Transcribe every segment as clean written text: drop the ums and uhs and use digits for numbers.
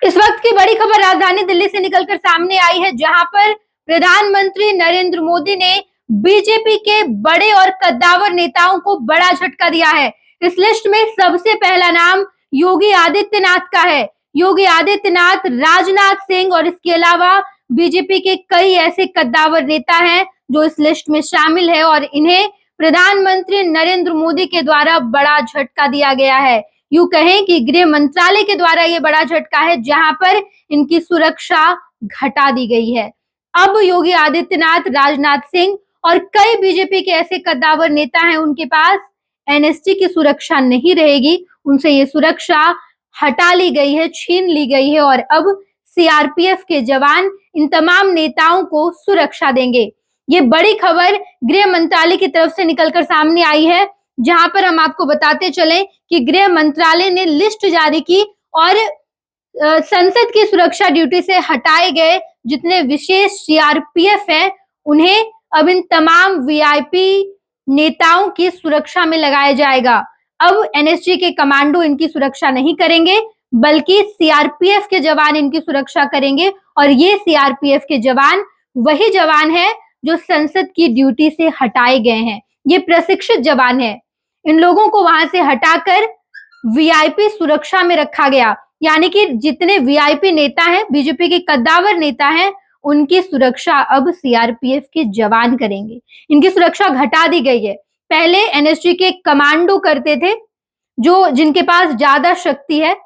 इस वक्त की बड़ी खबर राजधानी दिल्ली से निकलकर सामने आई है, जहां पर प्रधानमंत्री नरेंद्र मोदी ने बीजेपी के बड़े और कद्दावर नेताओं को बड़ा झटका दिया है। इस लिस्ट में सबसे पहला नाम योगी आदित्यनाथ का है। योगी आदित्यनाथ, राजनाथ सिंह और इसके अलावा बीजेपी के कई ऐसे कद्दावर नेता हैं जो इस लिस्ट में शामिल है और इन्हें प्रधानमंत्री नरेंद्र मोदी के द्वारा बड़ा झटका दिया गया है। यूं कहें कि गृह मंत्रालय के द्वारा ये बड़ा झटका है, जहां पर इनकी सुरक्षा घटा दी गई है। अब योगी आदित्यनाथ, राजनाथ सिंह और कई बीजेपी के ऐसे कद्दावर नेता हैं, उनके पास एनएसजी की सुरक्षा नहीं रहेगी, उनसे ये सुरक्षा हटा ली गई है, छीन ली गई है और अब सीआरपीएफ के जवान इन तमाम नेताओं को सुरक्षा देंगे। ये बड़ी खबर गृह मंत्रालय की तरफ से निकलकर सामने आई है, जहां पर हम आपको बताते चलें कि गृह मंत्रालय ने लिस्ट जारी की और संसद की सुरक्षा ड्यूटी से हटाए गए जितने विशेष सीआरपीएफ हैं, उन्हें अब इन तमाम वीआईपी नेताओं की सुरक्षा में लगाया जाएगा। अब एनएसजी के कमांडो इनकी सुरक्षा नहीं करेंगे, बल्कि सीआरपीएफ के जवान इनकी सुरक्षा करेंगे और ये सीआरपीएफ के जवान वही जवान है जो संसद की ड्यूटी से हटाए गए हैं। ये प्रशिक्षित जवान है। इन लोगों को वहां से हटाकर वीआईपी सुरक्षा में रखा गया, यानी कि जितने वीआईपी नेता हैं, बीजेपी के कद्दावर नेता हैं, उनकी सुरक्षा अब सीआरपीएफ के जवान करेंगे। इनकी सुरक्षा घटा दी गई है। पहले एनएसजी के कमांडो करते थे, जिनके पास ज्यादा शक्ति है,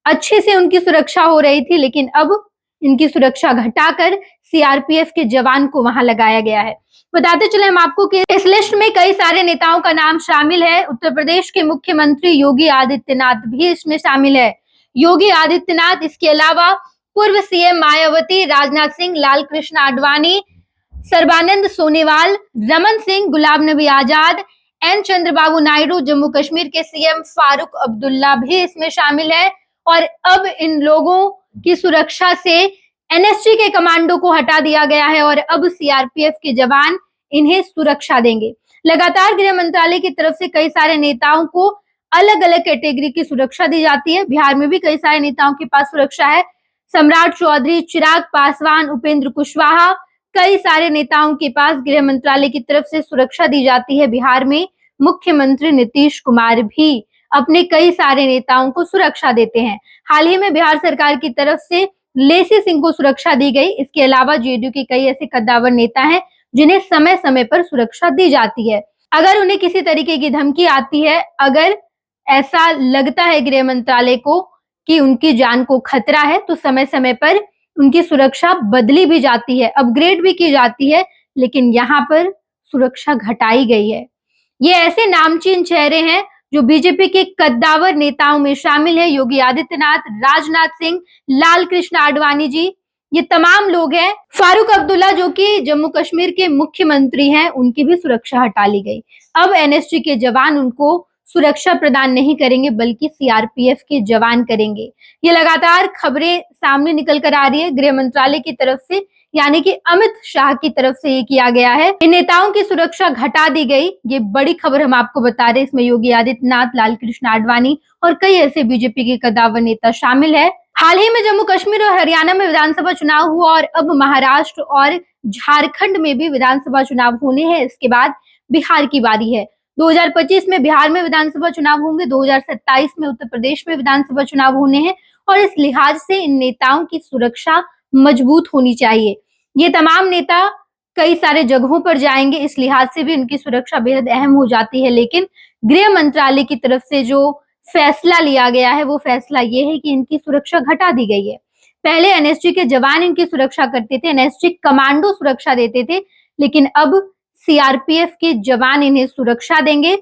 अच्छे से उनकी सुरक्षा हो रही थी, लेकिन अब इनकी सुरक्षा घटाकर सीआरपीएफ के जवान को वहां लगाया गया है। बताते चले हम आपको कि इस लिस्ट में कई सारे नेताओं का नाम शामिल है। उत्तर प्रदेश के मुख्यमंत्री योगी आदित्यनाथ भी इसमें शामिल है। योगी आदित्यनाथ, इसके अलावा पूर्व सीएम मायावती, राजनाथ सिंह, लाल कृष्ण आडवाणी, सर्बानंद सोनोवाल, रमन सिंह, गुलाम नबी आजाद, एन चंद्रबाबू नायडू, जम्मू कश्मीर के सीएम फारूक अब्दुल्ला भी इसमें शामिल है और अब इन लोगों की सुरक्षा से एनएसजी के कमांडो को हटा दिया गया है और अब सीआरपीएफ के जवान इन्हें सुरक्षा देंगे। लगातार गृह मंत्रालय की तरफ से कई सारे नेताओं को अलग अलग कैटेगरी की सुरक्षा दी जाती है। बिहार में भी कई सारे नेताओं के पास सुरक्षा है। सम्राट चौधरी, चिराग पासवान, उपेंद्र कुशवाहा, कई सारे नेताओं के पास गृह मंत्रालय की तरफ से सुरक्षा दी जाती है। बिहार में मुख्यमंत्री नीतीश कुमार भी अपने कई सारे नेताओं को सुरक्षा देते हैं। हाल ही में बिहार सरकार की तरफ से लेसी सिंह को सुरक्षा दी गई। इसके अलावा जेडीयू के कई ऐसे कद्दावर नेता हैं जिन्हें समय समय पर सुरक्षा दी जाती है। अगर उन्हें किसी तरीके की धमकी आती है, अगर ऐसा लगता है गृह मंत्रालय को कि उनकी जान को खतरा है, तो समय समय पर उनकी सुरक्षा बदली भी जाती है, अपग्रेड भी की जाती है, लेकिन यहाँ पर सुरक्षा घटाई गई है। ये ऐसे नामचीन चेहरे हैं जो बीजेपी के कद्दावर नेताओं में शामिल है। योगी आदित्यनाथ, राजनाथ सिंह, लाल कृष्ण आडवाणी जी, ये तमाम लोग हैं। फारूक अब्दुल्ला जो कि जम्मू कश्मीर के मुख्यमंत्री हैं, उनकी भी सुरक्षा हटा ली गई। अब एनएसजी के जवान उनको सुरक्षा प्रदान नहीं करेंगे, बल्कि सीआरपीएफ के जवान करेंगे। ये लगातार खबरें सामने निकल कर आ रही है गृह मंत्रालय की तरफ से, यानी कि अमित शाह की तरफ से ये किया गया है। इन नेताओं की सुरक्षा घटा दी गई। ये बड़ी खबर हम आपको बता रहे हैं। इसमें योगी आदित्यनाथ, लाल कृष्ण आडवाणी और कई ऐसे बीजेपी के कद्दावर नेता शामिल है। हाल ही में जम्मू कश्मीर और हरियाणा में विधानसभा चुनाव हुआ और अब महाराष्ट्र और झारखंड में भी विधानसभा चुनाव होने हैं। इसके बाद बिहार की बारी है। 2025 में बिहार में विधानसभा चुनाव होंगे, 2027 में उत्तर प्रदेश में विधानसभा चुनाव होने हैं और इस लिहाज से इन नेताओं की सुरक्षा मजबूत होनी चाहिए। ये तमाम नेता कई सारे जगहों पर जाएंगे, इस लिहाज से भी उनकी सुरक्षा बेहद अहम हो जाती है। लेकिन गृह मंत्रालय की तरफ से जो फैसला लिया गया है, वो फैसला ये है कि इनकी सुरक्षा घटा दी गई है। पहले एनएसजी के जवान इनकी सुरक्षा करते थे, एनएसजी कमांडो सुरक्षा देते थे, लेकिन अब सीआरपीएफ के जवान इन्हें सुरक्षा देंगे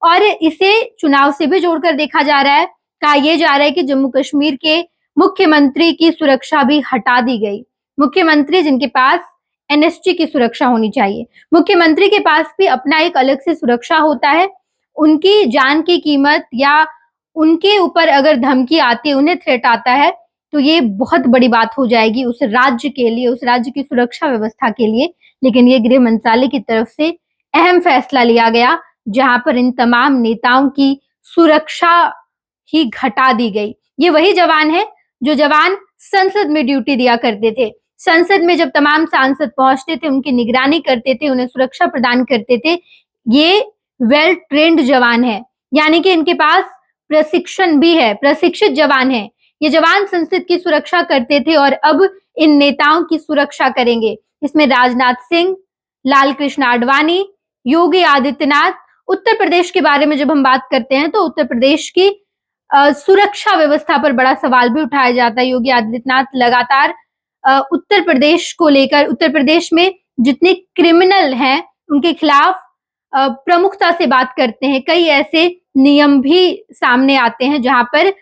और इसे चुनाव से भी जोड़कर देखा जा रहा है। कहा यह जा रहा है कि जम्मू कश्मीर के मुख्यमंत्री की सुरक्षा भी हटा दी गई। मुख्यमंत्री जिनके पास एनएसजी की सुरक्षा होनी चाहिए, मुख्यमंत्री के पास भी अपना एक अलग से सुरक्षा होता है। उनकी जान की कीमत या उनके ऊपर अगर धमकी आती है, उन्हें थ्रेट आता है, तो ये बहुत बड़ी बात हो जाएगी उस राज्य के लिए, उस राज्य की सुरक्षा व्यवस्था के लिए। लेकिन ये गृह मंत्रालय की तरफ से अहम फैसला लिया गया, जहां पर इन तमाम नेताओं की सुरक्षा ही घटा दी गई। ये वही जवान है जो जवान संसद में ड्यूटी दिया करते थे। संसद में जब तमाम सांसद पहुंचते थे, उनकी निगरानी करते थे, उन्हें सुरक्षा प्रदान करते थे। ये वेल ट्रेंड जवान है, यानी कि इनके पास प्रशिक्षण भी है, प्रशिक्षित जवान है। ये जवान संसद की सुरक्षा करते थे और अब इन नेताओं की सुरक्षा करेंगे। इसमें राजनाथ सिंह, लाल कृष्ण आडवाणी, योगी आदित्यनाथ। उत्तर प्रदेश के बारे में जब हम बात करते हैं तो उत्तर प्रदेश की सुरक्षा व्यवस्था पर बड़ा सवाल भी उठाया जाता है। योगी आदित्यनाथ लगातार उत्तर प्रदेश को लेकर, उत्तर प्रदेश में जितने क्रिमिनल हैं उनके खिलाफ प्रमुखता से बात करते हैं। कई ऐसे नियम भी सामने आते हैं जहां पर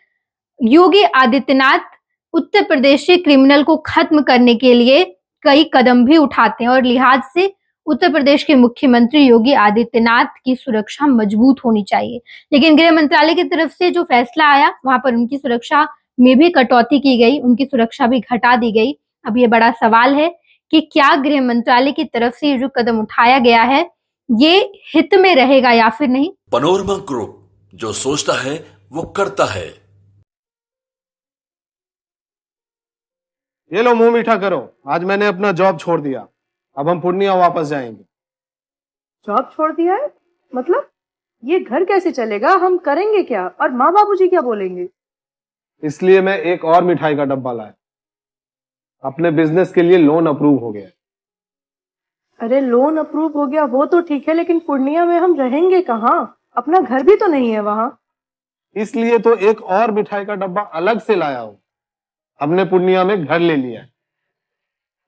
योगी आदित्यनाथ उत्तर प्रदेश से क्रिमिनल को खत्म करने के लिए कई कदम भी उठाते हैं और लिहाज से उत्तर प्रदेश के मुख्यमंत्री योगी आदित्यनाथ की सुरक्षा मजबूत होनी चाहिए। लेकिन गृह मंत्रालय की तरफ से जो फैसला आया वहां पर उनकी सुरक्षा में भी कटौती की गई, उनकी सुरक्षा भी घटा दी गई। अब ये बड़ा सवाल है कि क्या गृह मंत्रालय की तरफ से जो कदम उठाया गया है ये हित में रहेगा या फिर नहीं। पैनोरमा ग्रुप, जो सोचता है वो करता है। ये लो मुंह मीठा करो, आज मैंने अपना जॉब छोड़ दिया, अब हम पूर्णिया वापस जाएंगे। जॉब छोड़ दिया है? मतलब ये घर कैसे चलेगा? हम करेंगे क्या? और माँ बाबूजी क्या बोलेंगे? इसलिए मैं एक और मिठाई का डब्बा लाया। अपने बिजनेस के लिए लोन अप्रूव हो गया। अरे लोन अप्रूव हो गया वो तो ठीक है, लेकिन पूर्णिया में हम रहेंगे कहाँ? अपना घर भी तो नहीं है वहाँ। इसलिए तो एक और मिठाई का डब्बा अलग से लाया हूँ। हमने पूर्णिया में घर ले लिया है,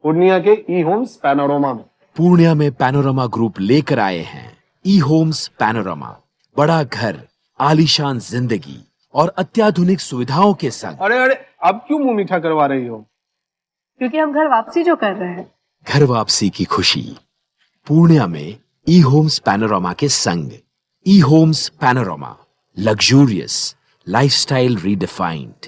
पूर्णिया के ई होम्स पैनोरमा में। पूर्णिया में पैनोरमा ग्रुप लेकर आए हैं ई होम्स पैनोरमा। बड़ा घर, आलीशान जिंदगी और अत्याधुनिक सुविधाओं के संग। अरे अरे, अब क्यों मुंह मीठा करवा रही हो? क्योंकि हम घर वापसी जो कर रहे हैं। घर वापसी की खुशी पूर्णिया में ई होम्स पैनोरमा के संग। ई Homes Panorama, luxurious lifestyle redefined.